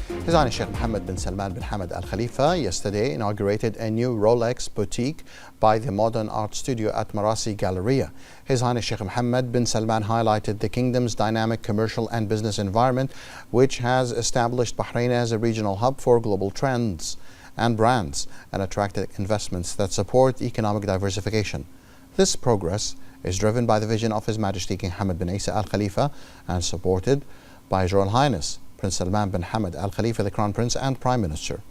His Highness Sheikh Mohammed bin Salman bin Hamad Al Khalifa yesterday inaugurated a new Rolex boutique by the Modern Art Studio at Marasi Galleria. His Highness Sheikh Mohammed bin Salman highlighted the kingdom's dynamic commercial and business environment, which has established Bahrain as a regional hub for global trends and brands and attracted investments that support economic diversification. This progress is driven by the vision of His Majesty King Hamad bin Isa Al Khalifa and supported by His Royal Highness Prince Salman bin Hamad Al Khalifa, the Crown Prince and Prime Minister.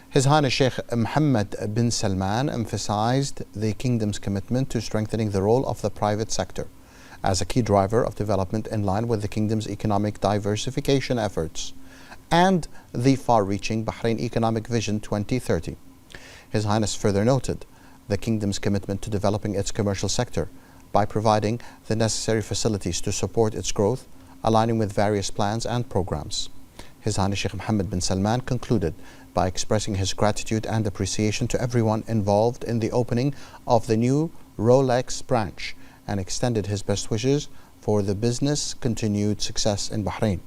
His Highness Sheikh Mohammed bin Salman emphasized the kingdom's commitment to strengthening the role of the private sector as a key driver of development in line with the kingdom's economic diversification efforts and the far-reaching Bahrain Economic Vision 2030. His Highness further noted the kingdom's commitment to developing its commercial sector by providing the necessary facilities to support its growth, aligning with various plans and programs. His Highness Sheikh Mohammed bin Salman concluded by expressing his gratitude and appreciation to everyone involved in the opening of the new Rolex branch and extended his best wishes for the business' continued success in Bahrain.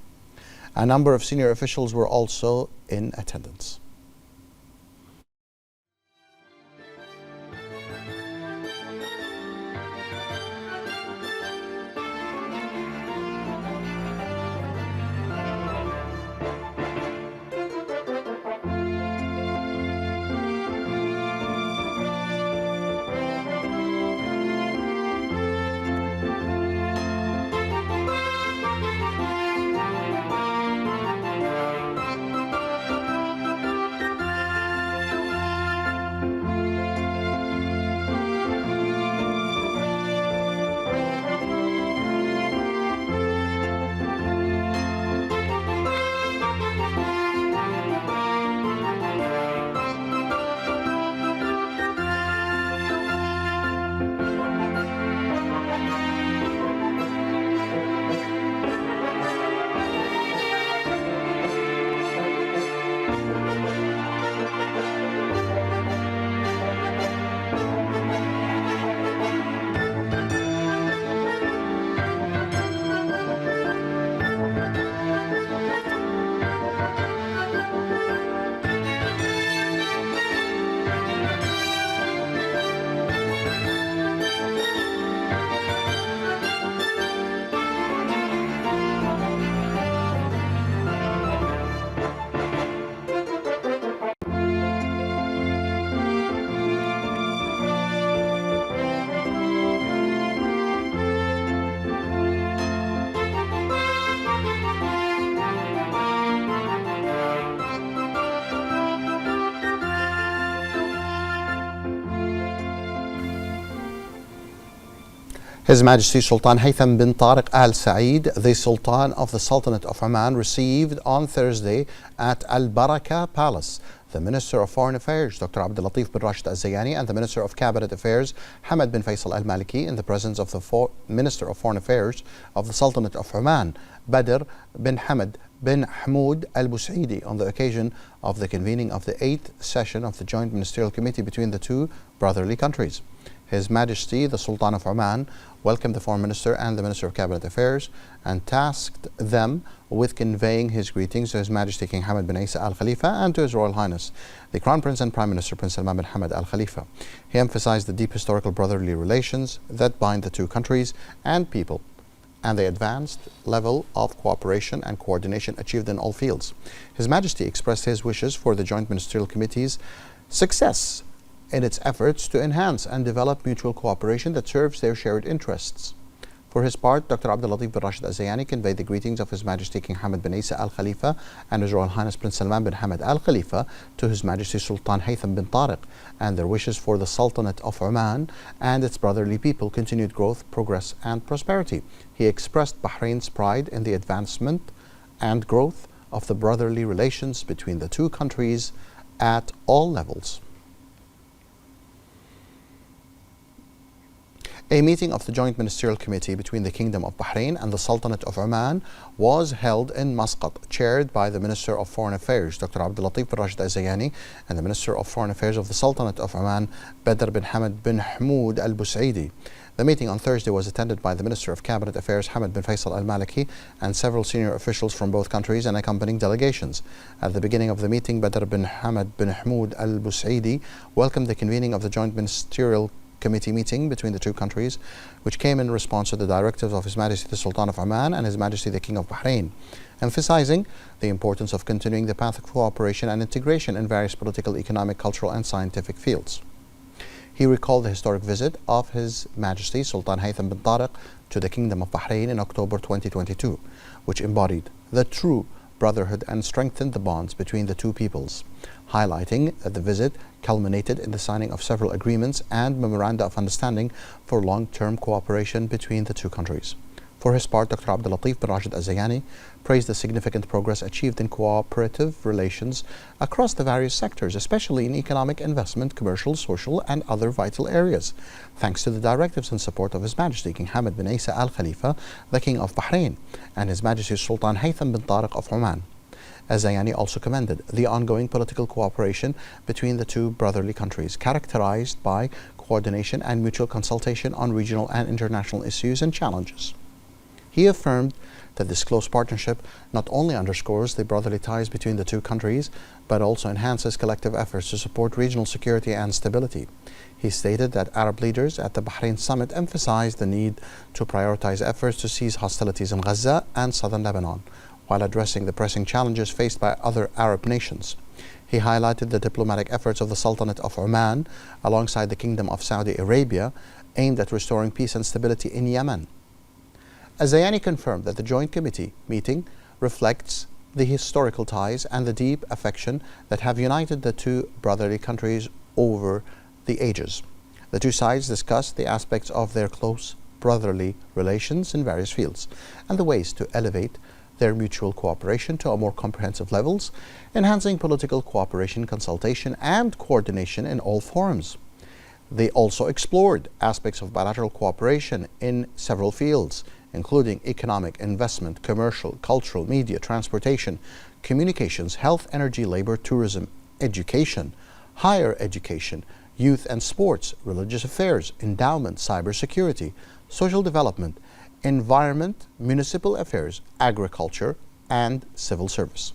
A number of senior officials were also in attendance. His Majesty Sultan Haytham bin Tariq Al Said, the Sultan of the Sultanate of Oman, received on Thursday at Al Baraka Palace the Minister of Foreign Affairs, Dr. Abdul Latif bin Rashid Al Zayani, and the Minister of Cabinet Affairs, Hamad bin Faisal Al Maliki, in the presence of the Minister of Foreign Affairs of the Sultanate of Oman, Badr bin Hamad bin Hamoud Al Busaidi, on the occasion of the convening of the 8th session of the Joint Ministerial Committee between the two brotherly countries. His Majesty the Sultan of Oman welcomed the Foreign Minister and the Minister of Cabinet Affairs and tasked them with conveying his greetings to His Majesty King Hamad bin Isa Al Khalifa and to His Royal Highness the Crown Prince and Prime Minister Prince Salman bin Hamad Al Khalifa. He emphasized the deep historical brotherly relations that bind the two countries and people and the advanced level of cooperation and coordination achieved in all fields. His Majesty expressed his wishes for the Joint Ministerial Committee's success in its efforts to enhance and develop mutual cooperation that serves their shared interests. For his part, Dr. Abdul Latif bin Rashid Al Zayani conveyed the greetings of His Majesty King Hamad bin Isa Al Khalifa and His Royal Highness Prince Salman bin Hamad Al Khalifa to His Majesty Sultan Haytham bin Tariq and their wishes for the Sultanate of Oman and its brotherly people continued growth, progress and prosperity. He expressed Bahrain's pride in the advancement and growth of the brotherly relations between the two countries at all levels. A meeting of the Joint Ministerial Committee between the Kingdom of Bahrain and the Sultanate of Oman was held in Muscat, chaired by the Minister of Foreign Affairs, Dr. Abdul Latif bin Rashid Al-Zayani, and the Minister of Foreign Affairs of the Sultanate of Oman, Badr bin Hamad bin Hamoud Al-Busaidi. The meeting on Thursday was attended by the Minister of Cabinet Affairs, Hamad bin Faisal Al-Maliki, and several senior officials from both countries and accompanying delegations. At the beginning of the meeting, Badr bin Hamad bin Hamoud Al-Busaidi welcomed the convening of the Joint Ministerial Committee meeting between the two countries, which came in response to the directives of His Majesty the Sultan of Oman and His Majesty the King of Bahrain, emphasizing the importance of continuing the path of cooperation and integration in various political, economic, cultural, and scientific fields. He recalled the historic visit of His Majesty Sultan Haytham bin Tariq to the Kingdom of Bahrain in October 2022, which embodied the true brotherhood and strengthened the bonds between the two peoples, highlighting that the visit culminated in the signing of several agreements and memoranda of understanding for long-term cooperation between the two countries. For his part, Dr. Abdul Latif bin Rashid Al-Zayani praised the significant progress achieved in cooperative relations across the various sectors, especially in economic investment, commercial, social, and other vital areas, thanks to the directives and support of His Majesty King Hamad bin Isa Al Khalifa, the King of Bahrain, and His Majesty Sultan Haytham bin Tariq of Oman. Al-Zayani also commended the ongoing political cooperation between the two brotherly countries, characterized by coordination and mutual consultation on regional and international issues and challenges. He affirmed that this close partnership not only underscores the brotherly ties between the two countries, but also enhances collective efforts to support regional security and stability. He stated that Arab leaders at the Bahrain summit emphasized the need to prioritize efforts to cease hostilities in Gaza and southern Lebanon, while addressing the pressing challenges faced by other Arab nations. He highlighted the diplomatic efforts of the Sultanate of Oman alongside the Kingdom of Saudi Arabia aimed at restoring peace and stability in Yemen. Al-Zayani confirmed that the Joint Committee meeting reflects the historical ties and the deep affection that have united the two brotherly countries over the ages. The two sides discussed the aspects of their close brotherly relations in various fields and the ways to elevate their mutual cooperation to a more comprehensive levels, enhancing political cooperation, consultation, and coordination in all forms. They also explored aspects of bilateral cooperation in several fields, including economic, investment, commercial, cultural, media, transportation, communications, health, energy, labor, tourism, education, higher education, youth and sports, religious affairs, endowment, cybersecurity, social development, environment, municipal affairs, agriculture, and civil service.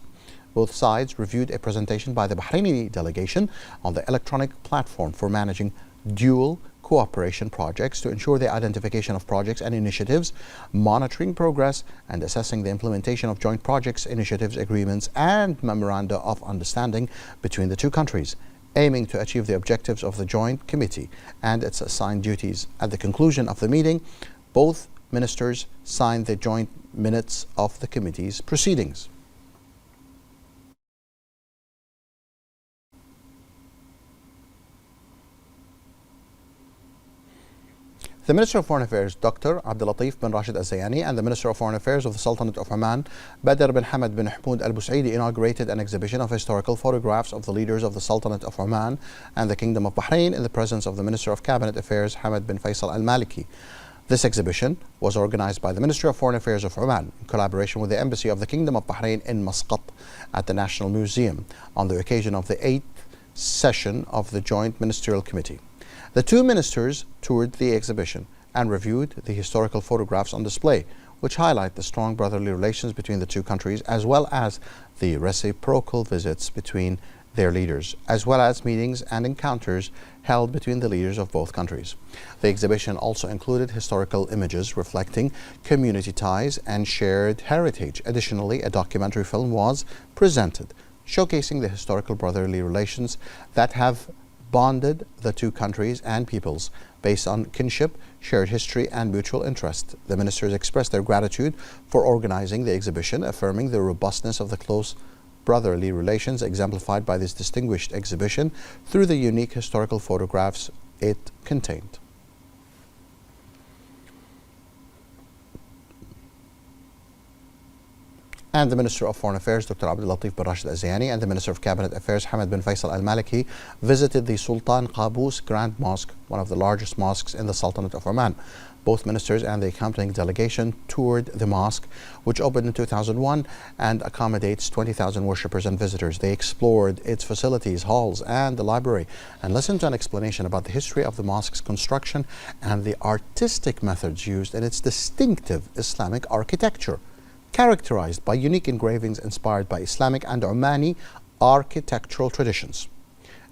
Both sides reviewed a presentation by the Bahraini delegation on the electronic platform for managing dual cooperation projects to ensure the identification of projects and initiatives, monitoring progress, and assessing the implementation of joint projects, initiatives, agreements, and memoranda of understanding between the two countries, aiming to achieve the objectives of the Joint Committee and its assigned duties. At the conclusion of the meeting, both ministers signed the joint minutes of the committee's proceedings. The Minister of Foreign Affairs, Dr. Abdul Latif bin Rashid Al-Zayani, and the Minister of Foreign Affairs of the Sultanate of Oman, Badr bin Hamad bin Hamoud Al-Busaidi, inaugurated an exhibition of historical photographs of the leaders of the Sultanate of Oman and the Kingdom of Bahrain in the presence of the Minister of Cabinet Affairs, Hamad bin Faisal Al-Maliki. This exhibition was organized by the Ministry of Foreign Affairs of Oman in collaboration with the Embassy of the Kingdom of Bahrain in Muscat at the National Museum on the occasion of the 8th session of the Joint Ministerial Committee. The two ministers toured the exhibition and reviewed the historical photographs on display, which highlight the strong brotherly relations between the two countries, as well as the reciprocal visits between their leaders, as well as meetings and encounters held between the leaders of both countries. The exhibition also included historical images reflecting community ties and shared heritage. Additionally, a documentary film was presented, showcasing the historical brotherly relations that have bonded the two countries and peoples based on kinship, shared history, and mutual interest. The ministers expressed their gratitude for organizing the exhibition, affirming the robustness of the close brotherly relations exemplified by this distinguished exhibition through the unique historical photographs it contained. And the Minister of Foreign Affairs, Dr. Abdul Latif bin Rashid Al-Zayani, and the Minister of Cabinet Affairs, Hamad bin Faisal Al-Maliki, visited the Sultan Qaboos Grand Mosque, one of the largest mosques in the Sultanate of Oman. Both ministers and the accompanying delegation toured the mosque, which opened in 2001 and accommodates 20,000 worshippers and visitors. They explored its facilities, halls, and the library, and listened to an explanation about the history of the mosque's construction and the artistic methods used in its distinctive Islamic architecture, characterized by unique engravings inspired by Islamic and Omani architectural traditions.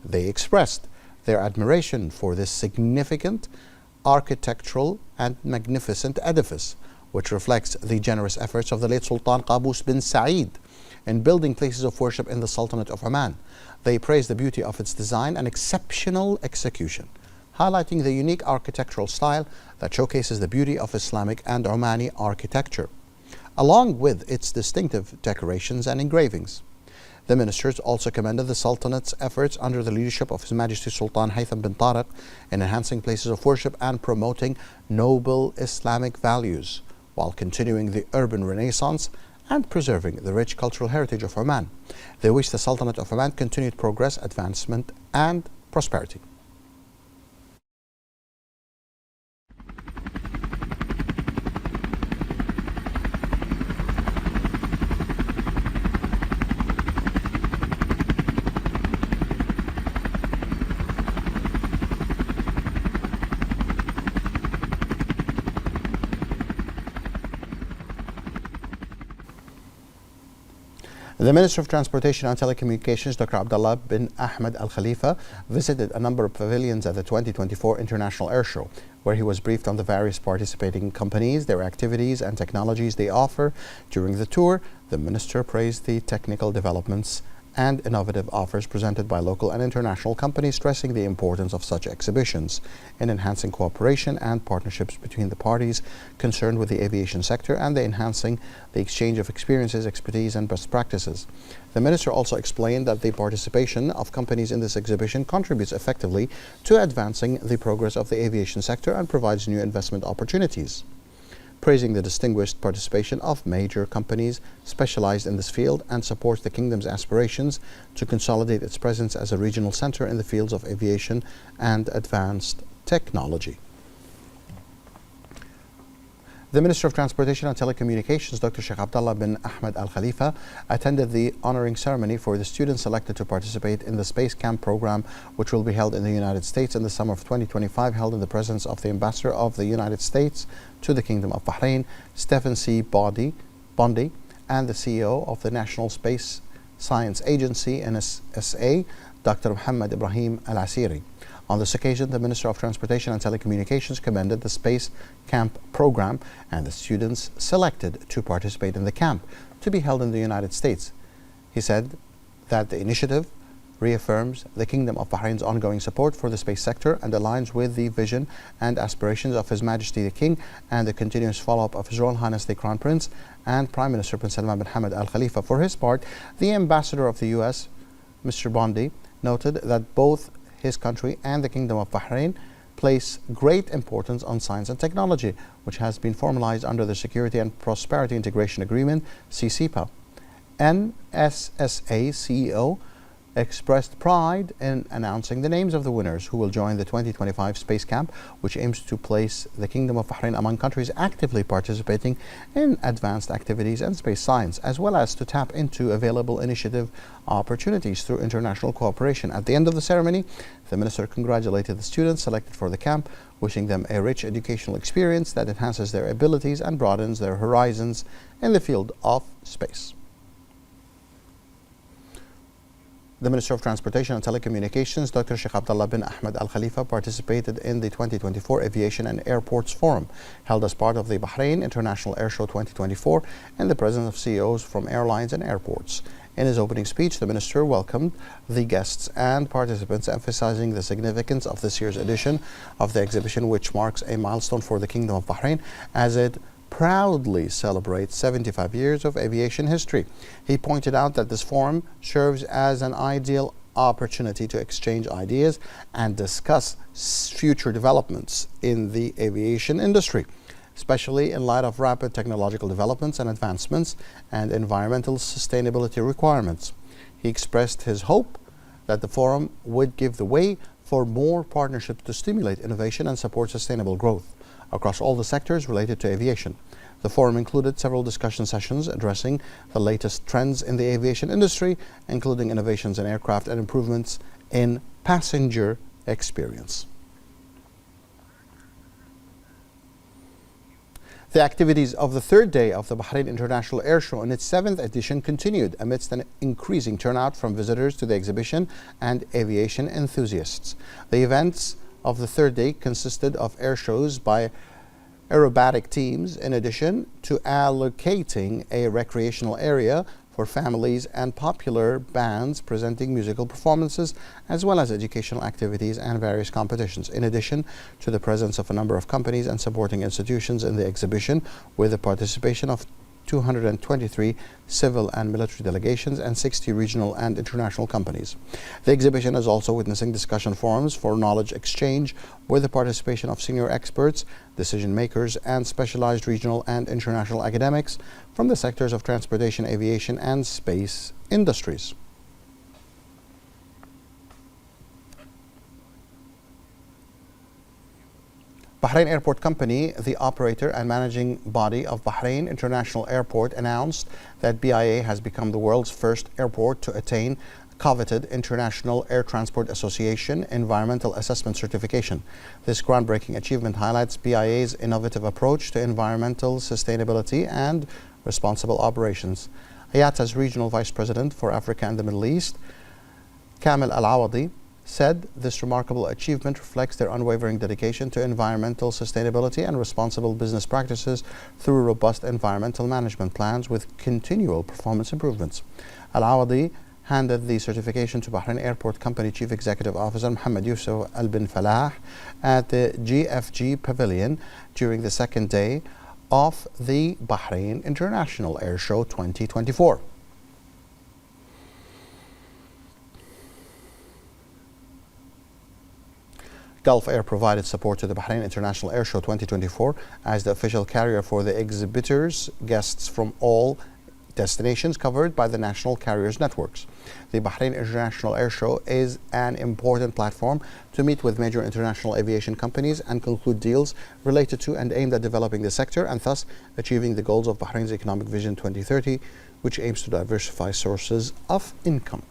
They expressed their admiration for this significant architectural and magnificent edifice, which reflects the generous efforts of the late Sultan Qaboos bin Said in building places of worship in the Sultanate of Oman. They praised the beauty of its design and exceptional execution, highlighting the unique architectural style that showcases the beauty of Islamic and Omani architecture, along with its distinctive decorations and engravings. The ministers also commended the Sultanate's efforts under the leadership of His Majesty Sultan Haytham bin Tariq in enhancing places of worship and promoting noble Islamic values, while continuing the urban renaissance and preserving the rich cultural heritage of Oman. They wish the Sultanate of Oman continued progress, advancement, and prosperity. The Minister of Transportation and Telecommunications, Dr. Abdullah bin Ahmed Al Khalifa, visited a number of pavilions at the 2024 International Air Show, where he was briefed on the various participating companies, their activities, and technologies they offer. During the tour, the Minister praised the technical developments and innovative offers presented by local and international companies, stressing the importance of such exhibitions in enhancing cooperation and partnerships between the parties concerned with the aviation sector and enhancing the exchange of experiences, expertise, and best practices. The Minister also explained that the participation of companies in this exhibition contributes effectively to advancing the progress of the aviation sector and provides new investment opportunities, praising the distinguished participation of major companies specialized in this field, and supports the Kingdom's aspirations to consolidate its presence as a regional center in the fields of aviation and advanced technology. The Minister of Transportation and Telecommunications, Dr. Sheikh Abdullah bin Ahmed Al Khalifa, attended the honoring ceremony for the students selected to participate in the Space Camp program, which will be held in the United States in the summer of 2025, held in the presence of the Ambassador of the United States to the Kingdom of Bahrain, Stephen C. Bondi, and the CEO of the National Space Science Agency, NSA, Dr. Muhammad Ibrahim Al-Asiri. On this occasion, the Minister of Transportation and Telecommunications commended the Space Camp program and the students selected to participate in the camp to be held in the United States. He said that the initiative reaffirms the Kingdom of Bahrain's ongoing support for the space sector and aligns with the vision and aspirations of His Majesty the King and the continuous follow-up of His Royal Highness the Crown Prince and Prime Minister Prince Salman bin Hamad Al Khalifa. For his part, the Ambassador of the U.S., Mr. Bondi, noted that both his country and the Kingdom of Bahrain place great importance on science and technology, which has been formalized under the Security and Prosperity Integration Agreement, CCPA. NSSA CEO expressed pride in announcing the names of the winners who will join the 2025 Space Camp, which aims to place the Kingdom of Bahrain among countries actively participating in advanced activities and space science, as well as to tap into available initiative opportunities through international cooperation. At the end of the ceremony, the Minister congratulated the students selected for the camp, wishing them a rich educational experience that enhances their abilities and broadens their horizons in the field of space. The Minister of Transportation and Telecommunications, Dr. Sheikh Abdullah bin Ahmed Al Khalifa, participated in the 2024 Aviation and Airports Forum, held as part of the Bahrain International Air Show 2024, in the presence of CEOs from airlines and airports. In his opening speech, the Minister welcomed the guests and participants, emphasizing the significance of this year's edition of the exhibition, which marks a milestone for the Kingdom of Bahrain as it proudly celebrates 75 years of aviation history. He pointed out that this forum serves as an ideal opportunity to exchange ideas and discuss future developments in the aviation industry. especially in light of rapid technological developments and advancements and environmental sustainability requirements. He expressed his hope that the forum would give the way for more partnerships to stimulate innovation and support sustainable growth across all the sectors related to aviation. The forum included several discussion sessions addressing the latest trends in the aviation industry, including innovations in aircraft and improvements in passenger experience. The activities of the third day of the Bahrain International Air Show in its 7th edition continued amidst an increasing turnout from visitors to the exhibition and aviation enthusiasts. The events of the third day consisted of air shows by aerobatic teams, in addition to allocating a recreational area for families and popular bands presenting musical performances, as well as educational activities and various competitions, in addition to the presence of a number of companies and supporting institutions in the exhibition, with the participation of 223 civil and military delegations and 60 regional and international companies. The exhibition is also witnessing discussion forums for knowledge exchange with the participation of senior experts, decision makers, and specialized regional and international academics from the sectors of transportation, aviation, and space industries. Bahrain Airport Company, the operator and managing body of Bahrain International Airport, announced that BIA has become the world's first airport to attain coveted International Air Transport Association Environmental Assessment Certification. This groundbreaking achievement highlights BIA's innovative approach to environmental sustainability and responsible operations. IATA's Regional Vice President for Africa and the Middle East, Kamel Al-Awadi, said this remarkable achievement reflects their unwavering dedication to environmental sustainability and responsible business practices through robust environmental management plans with continual performance improvements. Al-Awadi handed the certification to Bahrain Airport Company Chief Executive Officer Mohammed Yusuf Al Bin Falah at the GFG Pavilion during the second day of the Bahrain International Air Show 2024. Gulf Air provided support to the Bahrain International Air Show 2024 as the official carrier for the exhibitors, guests from all destinations covered by the national carriers networks. The Bahrain International Air Show is an important platform to meet with major international aviation companies and conclude deals related to and aimed at developing the sector and thus achieving the goals of Bahrain's Economic Vision 2030, which aims to diversify sources of income.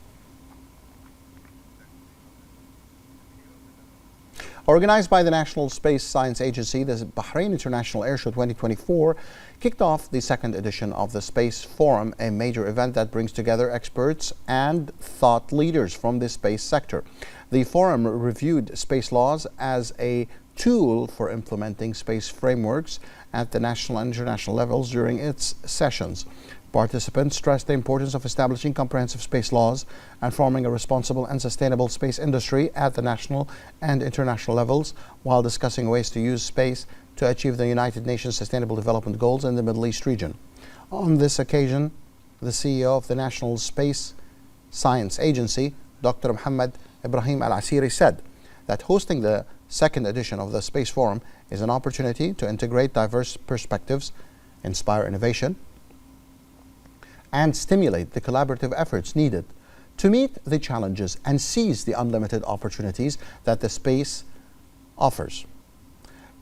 Organized by the National Space Science Agency, the Bahrain International Air Show 2024 kicked off the second edition of the Space Forum, a major event that brings together experts and thought leaders from the space sector. The forum reviewed space laws as a tool for implementing space frameworks at the national and international levels during its sessions. Participants stressed the importance of establishing comprehensive space laws and forming a responsible and sustainable space industry at the national and international levels, while discussing ways to use space to achieve the United Nations Sustainable Development Goals in the Middle East region. On this occasion, the CEO of the National Space Science Agency, Dr. Mohammed Ibrahim Al-Asiri, said that hosting the second edition of the Space Forum is an opportunity to integrate diverse perspectives, inspire innovation, and stimulate the collaborative efforts needed to meet the challenges and seize the unlimited opportunities that the space offers.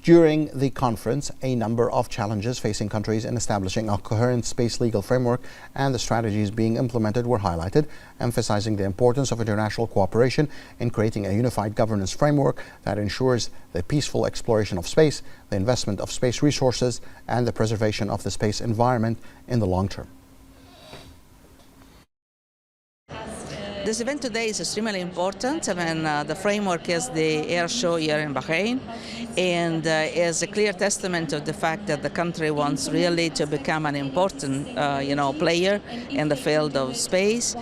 During the conference, a number of challenges facing countries in establishing a coherent space legal framework and the strategies being implemented were highlighted, emphasizing the importance of international cooperation in creating a unified governance framework that ensures the peaceful exploration of space, the investment of space resources, and the preservation of the space environment in the long term. This event today is extremely important. I mean, the framework is the air show here in Bahrain, and is a clear testament of the fact that the country wants really to become an important, player in the field of space.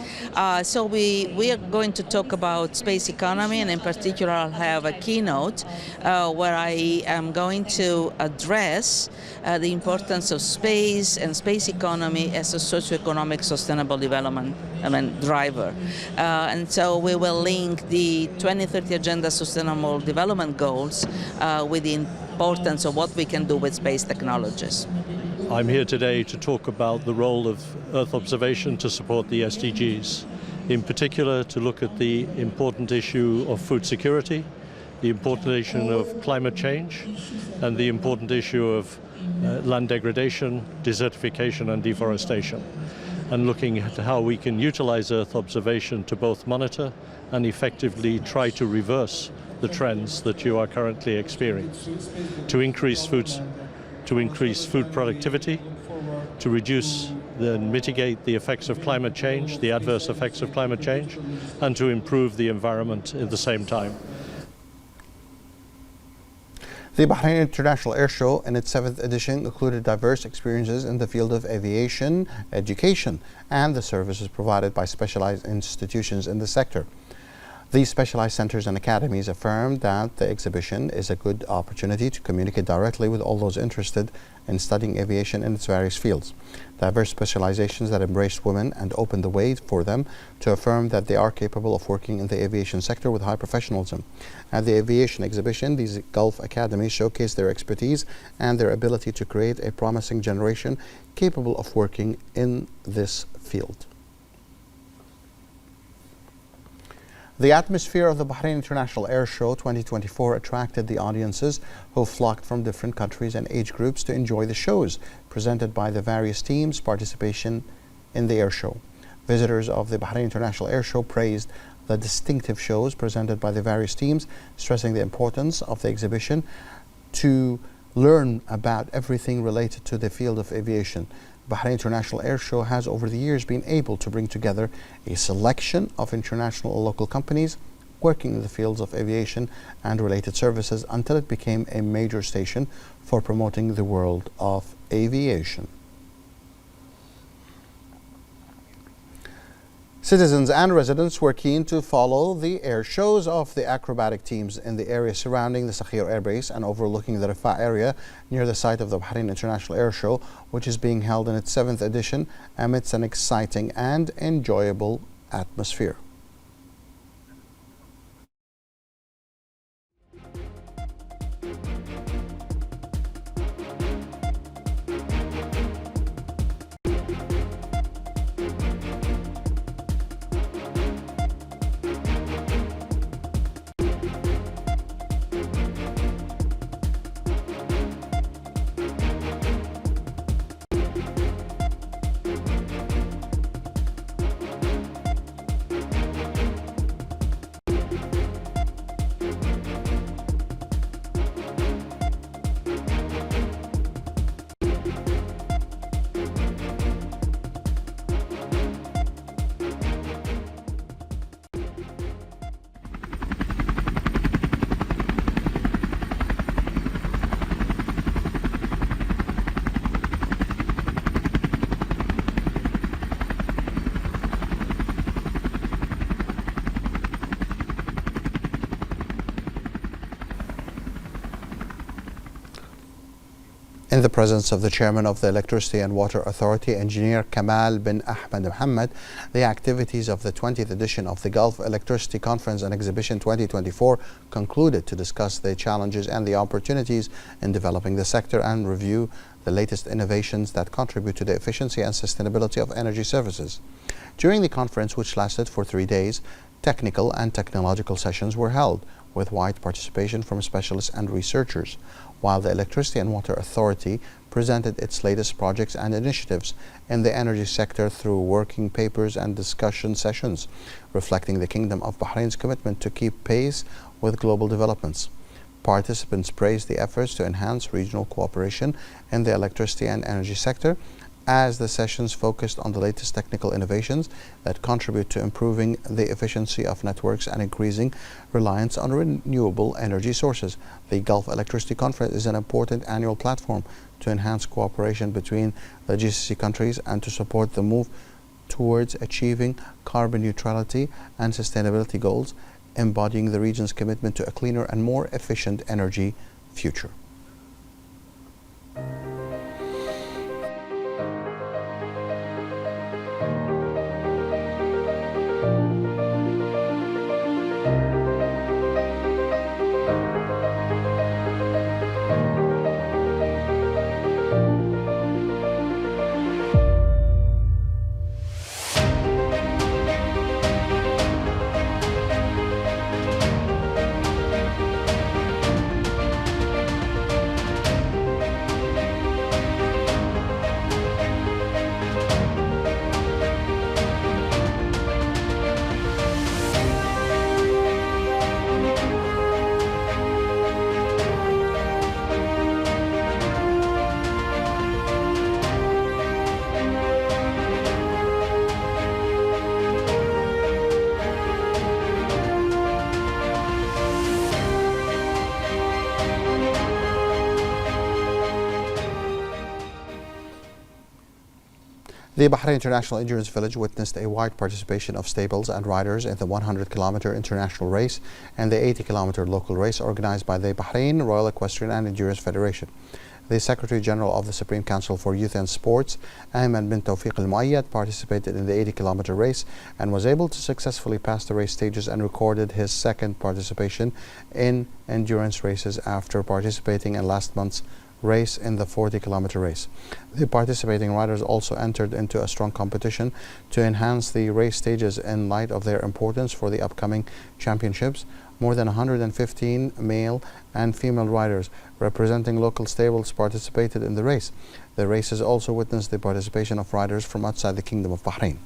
So we are going to talk about space economy, and in particular, I'll have a keynote where I am going to address the importance of space and space economy as a socioeconomic sustainable development driver. And so we will link the 2030 Agenda Sustainable Development Goals with the importance of what we can do with space technologies. I'm here today to talk about the role of Earth observation to support the SDGs. In particular, to look at the important issue of food security, the important issue of climate change, and the important issue of land degradation, desertification and deforestation, and looking at how we can utilize Earth observation to both monitor and effectively try to reverse the trends that you are currently experiencing, to increase food productivity, to reduce and mitigate the effects of climate change, the adverse effects of climate change, and to improve the environment at the same time. The Bahrain International Air Show in its 7th edition included diverse experiences in the field of aviation, education, and the services provided by specialized institutions in the sector. These specialized centers and academies affirmed that the exhibition is a good opportunity to communicate directly with all those interested in studying aviation in its various fields. Diverse specializations that embraced women and opened the way for them to affirm that they are capable of working in the aviation sector with high professionalism. At the aviation exhibition, these Gulf academies showcased their expertise and their ability to create a promising generation capable of working in this field. The atmosphere of the Bahrain International Air Show 2024 attracted the audiences who flocked from different countries and age groups to enjoy the shows presented by the various teams' participation in the air show. Visitors of the Bahrain International Air Show praised the distinctive shows presented by the various teams, stressing the importance of the exhibition to learn about everything related to the field of aviation. Bahrain International Air Show has over the years been able to bring together a selection of international and local companies working in the fields of aviation and related services until it became a major station for promoting the world of aviation. Citizens and residents were keen to follow the air shows of the acrobatic teams in the area surrounding the Sakhir Air Base and overlooking the Rafah area near the site of the Bahrain International Air Show, which is being held in its 7th edition amidst an exciting and enjoyable atmosphere. In the presence of the chairman of the Electricity and Water Authority, Engineer Kamal bin Ahmed Mohammed, the activities of the 20th edition of the Gulf Electricity Conference and Exhibition 2024 concluded to discuss the challenges and the opportunities in developing the sector and review the latest innovations that contribute to the efficiency and sustainability of energy services. During the conference, which lasted for 3 days, technical and technological sessions were held with wide participation from specialists and researchers, while the Electricity and Water Authority presented its latest projects and initiatives in the energy sector through working papers and discussion sessions, reflecting the Kingdom of Bahrain's commitment to keep pace with global developments. Participants praised the efforts to enhance regional cooperation in the electricity and energy sector, as the sessions focused on the latest technical innovations that contribute to improving the efficiency of networks and increasing reliance on renewable energy sources. The Gulf Electricity Conference is an important annual platform to enhance cooperation between the GCC countries and to support the move towards achieving carbon neutrality and sustainability goals, embodying the region's commitment to a cleaner and more efficient energy future. The Bahrain International Endurance Village witnessed a wide participation of stables and riders in the 100-kilometer international race and the 80-kilometer local race organized by the Bahrain Royal Equestrian and Endurance Federation. The Secretary General of the Supreme Council for Youth and Sports, Ahmed bin Tawfiq al-Muayyad, participated in the 80-kilometer race and was able to successfully pass the race stages and recorded his second participation in endurance races after participating in last month's race in the 40-kilometer race. The participating riders also entered into a strong competition to enhance the race stages in light of their importance for the upcoming championships. More than 115 male and female riders representing local stables participated in the race. The races also witnessed the participation of riders from outside the Kingdom of Bahrain.